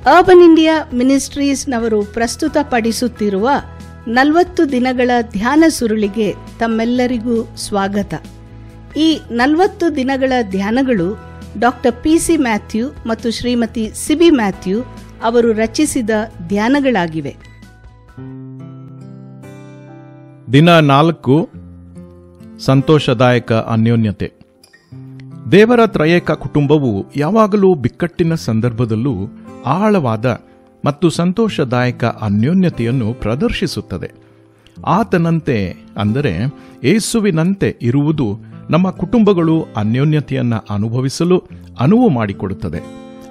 Urban India ಮಿನಿಸ್ಟ್ರೀಸ್ನವರು ಪ್ರಸ್ತುತಪಡಿಸುತ್ತಿರುವ 40 ದಿನಗಳ ಧ್ಯಾನ ಸುರುಳಿಗೆ ತಮ್ಮೆಲ್ಲರಿಗೂ ಸ್ವಾಗತ. ಈ 40 ದಿನಗಳ ಧ್ಯಾನಗಳು ಡಾಕ್ಟರ್ ಪಿಸಿ ಮ್ಯಾಥ್ಯೂ ಮತ್ತು ಶ್ರೀಮತಿ ಸಿಬಿ ಮ್ಯಾಥ್ಯೂ ಅವರು ರಚಿಸಿದ ಧ್ಯಾನಗಳಾಗಿವೆ. ದಿನ 4 ಸಂತೋಷದಾಯಕ ಅನ್ಯೋನ್ಯತೆ. ದೇವರ ತ್ರಯೇಕ ಕುಟುಂಬವು ಯಾವಾಗಲೂ ಬಿಕ್ಕಟ್ಟಿನ ಸಂದರ್ಭದಲ್ಲೂ ಆಳವಾದ ಮತ್ತು ಸಂತೋಷದಾಯಕ ಅನ್ಯೋನ್ಯತೆಯನ್ನು ಪ್ರದರ್ಶಿಸುತ್ತದೆ. ಆತನಂತೆ ಅಂದರೆ ಯೇಸುವಿನಂತೆ ಇರುವುದು ನಮ್ಮ ಕುಟುಂಬಗಳು ಅನ್ಯೋನ್ಯತೆಯನ್ನು ಅನುಭವಿಸಲು ಅನುವು ಮಾಡಿಕೊಡುತ್ತದೆ.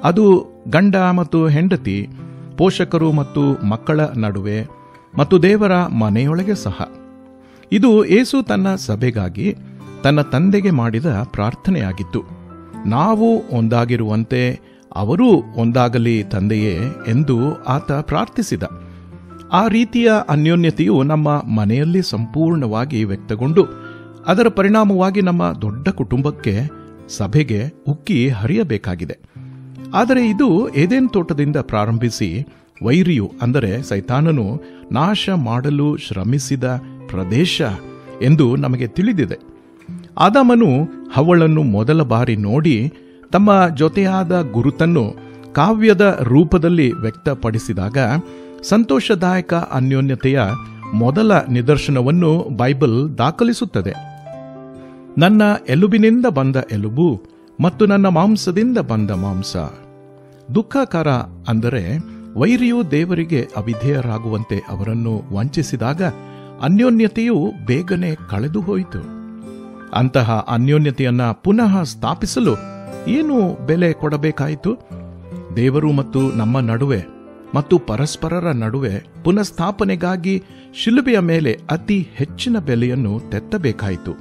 ಅದು ಗಂಡ ಮತ್ತು ಹೆಂಡತಿ, ಪೋಷಕರು ಮತ್ತು ಮಕ್ಕಳ ನಡುವೆ ಮತ್ತು ದೇವರ ಮನೆಯೊಳಗೆ ಸಹ. ಇದು ಯೇಸು ತನ್ನ ಸಭೆಗಾಗಿ ತನ್ನ ತಂದೆಗೆ ಮಾಡಿದ ಪ್ರಾರ್ಥನೆಯಾಗಿತ್ತು. ನಾವು ಒಂದಾಗಿರುವಂತೆ ಅವರೂ ಒಂದಾಗಲಿ ತಂದೆಯೇ ಎಂದು ಆತ ಪ್ರಾರ್ಥಿಸಿದ. ಆ ರೀತಿಯ ಅನ್ಯೋನ್ಯತೆಯು ನಮ್ಮ ಮನೆಯಲ್ಲಿ ಸಂಪೂರ್ಣವಾಗಿ ವ್ಯಕ್ತಗೊಂಡು ಅದರ ಪರಿಣಾಮವಾಗಿ ನಮ್ಮ ದೊಡ್ಡ ಕುಟುಂಬಕ್ಕೆ, ಸಭೆಗೆ ಉಕ್ಕಿ ಹರಿಯಬೇಕಾಗಿದೆ. ಆದರೆ ಇದು ಏದೇನ್ ತೋಟದಿಂದ ಪ್ರಾರಂಭಿಸಿ ವೈರಿಯು ಅಂದರೆ ಸೈತಾನನು ನಾಶ ಮಾಡಲು ಶ್ರಮಿಸಿದ ಪ್ರದೇಶ ಎಂದು ನಮಗೆ ತಿಳಿದಿದೆ. ಆದಾಮನು ಹವ್ವಳನ್ನು ಮೊದಲ ಬಾರಿ ನೋಡಿ ತಮ್ಮ ಜೊತೆಯಾದ ಗುರುತನ್ನು ಕಾವ್ಯದ ರೂಪದಲ್ಲಿ ವ್ಯಕ್ತಪಡಿಸಿದಾಗ ಸಂತೋಷದಾಯಕ ಅನ್ಯೋನ್ಯತೆಯ ಮೊದಲ ನಿದರ್ಶನವನ್ನು ಬೈಬಲ್ ದಾಖಲಿಸುತ್ತದೆ. ನನ್ನ ಎಲುಬಿನಿಂದ ಬಂದ ಎಲುಬು ಮತ್ತು ನನ್ನ ಮಾಂಸದಿಂದ ಬಂದ ಮಾಂಸ. ದುಃಖಕರ ಅಂದರೆ ವೈರಿಯು ದೇವರಿಗೆ ಅವಿಧೇಯರಾಗುವಂತೆ ಅವರನ್ನು ವಂಚಿಸಿದಾಗ ಅನ್ಯೋನ್ಯತೆಯು ಬೇಗನೆ ಕಳೆದು ಹೋಯಿತು. ಅಂತಹ ಅನ್ಯೋನ್ಯತೆಯನ್ನು ಪುನಃ ಸ್ಥಾಪಿಸಲು ಏನು ಬೆಲೆ ಕೊಡಬೇಕಾಯಿತು? ದೇವರು ಮತ್ತು ನಮ್ಮ ನಡುವೆ ಮತ್ತು ಪರಸ್ಪರರ ನಡುವೆ ಪುನಃಸ್ಥಾಪನೆಗಾಗಿ ಶಿಲುಬೆಯ ಮೇಲೆ ಅತಿ ಹೆಚ್ಚಿನ ಬೆಲೆಯನ್ನು ತೆತ್ತಬೇಕಾಯಿತು.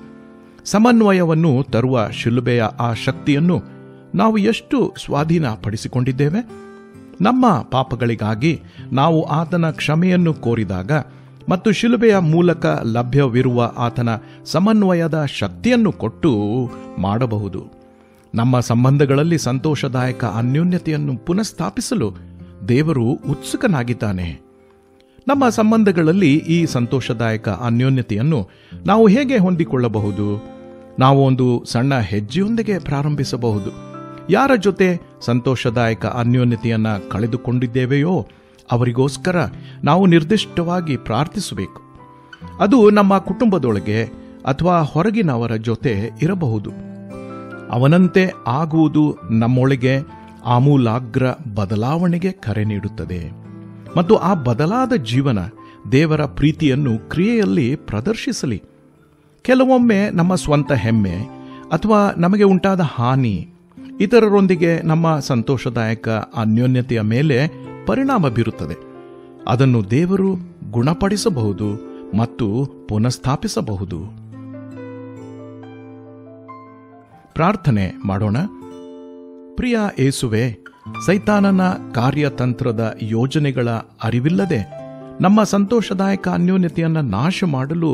ಸಮನ್ವಯವನ್ನು ತರುವ ಶಿಲುಬೆಯ ಆ ಶಕ್ತಿಯನ್ನು ನಾವು ಎಷ್ಟು ಸ್ವಾಧೀನಪಡಿಸಿಕೊಂಡಿದ್ದೇವೆ? ನಮ್ಮ ಪಾಪಗಳಿಗಾಗಿ ನಾವು ಆತನ ಕ್ಷಮೆಯನ್ನು ಕೋರಿದಾಗ ಮತ್ತು ಶಿಲುಬೆಯ ಮೂಲಕ ಲಭ್ಯವಿರುವ ಆತನ ಸಮನ್ವಯದ ಶಕ್ತಿಯನ್ನು ಕೊಟ್ಟು ಮಾಡಬಹುದು. ನಮ್ಮ ಸಂಬಂಧಗಳಲ್ಲಿ ಸಂತೋಷದಾಯಕ ಅನ್ಯೋನ್ಯತೆಯನ್ನು ಪುನಃಸ್ಥಾಪಿಸಲು ದೇವರು ಉತ್ಸುಕನಾಗಿದ್ದಾನೆ. ನಮ್ಮ ಸಂಬಂಧಗಳಲ್ಲಿ ಈ ಸಂತೋಷದಾಯಕ ಅನ್ಯೋನ್ಯತೆಯನ್ನು ನಾವು ಹೇಗೆ ಹೊಂದಿಕೊಳ್ಳಬಹುದು? ನಾವು ಒಂದು ಸಣ್ಣ ಹೆಜ್ಜೆಯೊಂದಿಗೆ ಪ್ರಾರಂಭಿಸಬಹುದು. ಯಾರ ಜೊತೆ ಸಂತೋಷದಾಯಕ ಅನ್ಯೋನ್ಯತೆಯನ್ನು ಕಳೆದುಕೊಂಡಿದ್ದೇವೆಯೋ ಅವರಿಗೋಸ್ಕರ ನಾವು ನಿರ್ದಿಷ್ಟವಾಗಿ ಪ್ರಾರ್ಥಿಸಬೇಕು. ಅದು ನಮ್ಮ ಕುಟುಂಬದೊಳಗೆ ಅಥವಾ ಹೊರಗಿನವರ ಜೊತೆ ಇರಬಹುದು. ಅವನಂತೆ ಆಗುವುದು ನಮ್ಮೊಳಗೆ ಆಮೂಲಾಗ್ರ ಬದಲಾವಣೆಗೆ ಕರೆ ನೀಡುತ್ತದೆ ಮತ್ತು ಆ ಬದಲಾದ ಜೀವನ ದೇವರ ಪ್ರೀತಿಯನ್ನು ಕ್ರಿಯೆಯಲ್ಲಿ ಪ್ರದರ್ಶಿಸಲಿ. ಕೆಲವೊಮ್ಮೆ ನಮ್ಮ ಸ್ವಂತ ಹೆಮ್ಮೆ ಅಥವಾ ನಮಗೆ ಉಂಟಾದ ಹಾನಿ ಇತರರೊಂದಿಗೆ ನಮ್ಮ ಸಂತೋಷದಾಯಕ ಅನ್ಯೋನ್ಯತೆಯ ಮೇಲೆ ಪರಿಣಾಮ ಬೀರುತ್ತದೆ. ಅದನ್ನು ದೇವರು ಗುಣಪಡಿಸಬಹುದು ಮತ್ತು ಪುನಃಸ್ಥಾಪಿಸಬಹುದು. ಪ್ರಾರ್ಥನೆ ಮಾಡೋಣ. ಪ್ರಿಯ ಯೇಸುವೆ, ಸೈತಾನನ ಕಾರ್ಯತಂತ್ರದ ಯೋಜನೆಗಳ ಅರಿವಿಲ್ಲದೆ ನಮ್ಮ ಸಂತೋಷದಾಯಕ ಅನ್ಯೋನ್ಯತೆಯನ್ನು ನಾಶ ಮಾಡಲು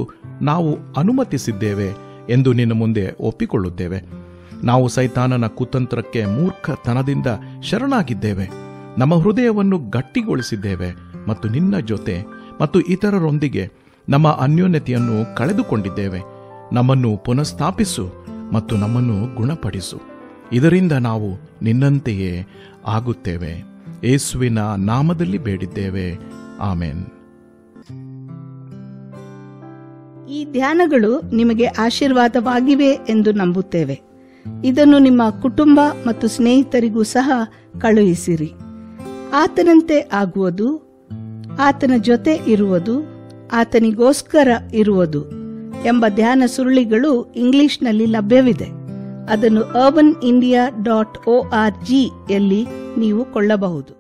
ನಾವು ಅನುಮತಿಸಿದ್ದೇವೆ ಎಂದು ನಿನ್ನ ಮುಂದೆ ಒಪ್ಪಿಕೊಳ್ಳುತ್ತೇವೆ. ನಾವು ಸೈತಾನನ ಕುತಂತ್ರಕ್ಕೆ ಮೂರ್ಖತನದಿಂದ ಶರಣಾಗಿದ್ದೇವೆ. ನಮ್ಮ ಹೃದಯವನ್ನು ಗಟ್ಟಿಗೊಳಿಸಿದ್ದೇವೆ ಮತ್ತು ನಿನ್ನ ಜೊತೆ ಮತ್ತು ಇತರರೊಂದಿಗೆ ನಮ್ಮ ಅನ್ಯೋನ್ಯತೆಯನ್ನು ಕಳೆದುಕೊಂಡಿದ್ದೇವೆ. ನಮ್ಮನ್ನು ಪುನಃಸ್ಥಾಪಿಸು ಮತ್ತು ನಮ್ಮನ್ನು ಗುಣಪಡಿಸು. ಇದರಿಂದ ನಾವು ನಿನ್ನಂತೆಯೇ ಆಗುತ್ತೇವೆ. ಯೇಸುವಿನ ನಾಮದಲ್ಲಿ ಬೇಡಿದ್ದೇವೆ, ಆಮೆನ್. ಈ ಧ್ಯಾನಗಳು ನಿಮಗೆ ಆಶೀರ್ವಾದವಾಗಿವೆ ಎಂದು ನಂಬುತ್ತೇವೆ. ಇದನ್ನು ನಿಮ್ಮ ಕುಟುಂಬ ಮತ್ತು ಸ್ನೇಹಿತರಿಗೂ ಸಹ ಕಳುಹಿಸಿರಿ. ಆತನಂತೆ ಆಗುವುದು, ಆತನ ಜೊತೆ ಇರುವುದು, ಆತನಿಗೋಸ್ಕರ ಇರುವುದು ಎಂಬ ಧ್ಯಾನ ಸುರುಳಿಗಳು ಇಂಗ್ಲಿಷ್ನಲ್ಲಿ ಲಭ್ಯವಿದೆ. ಅದನ್ನು urbanindia.org ಯಲ್ಲಿ ನೀವು ಕೊಳ್ಳಬಹುದು.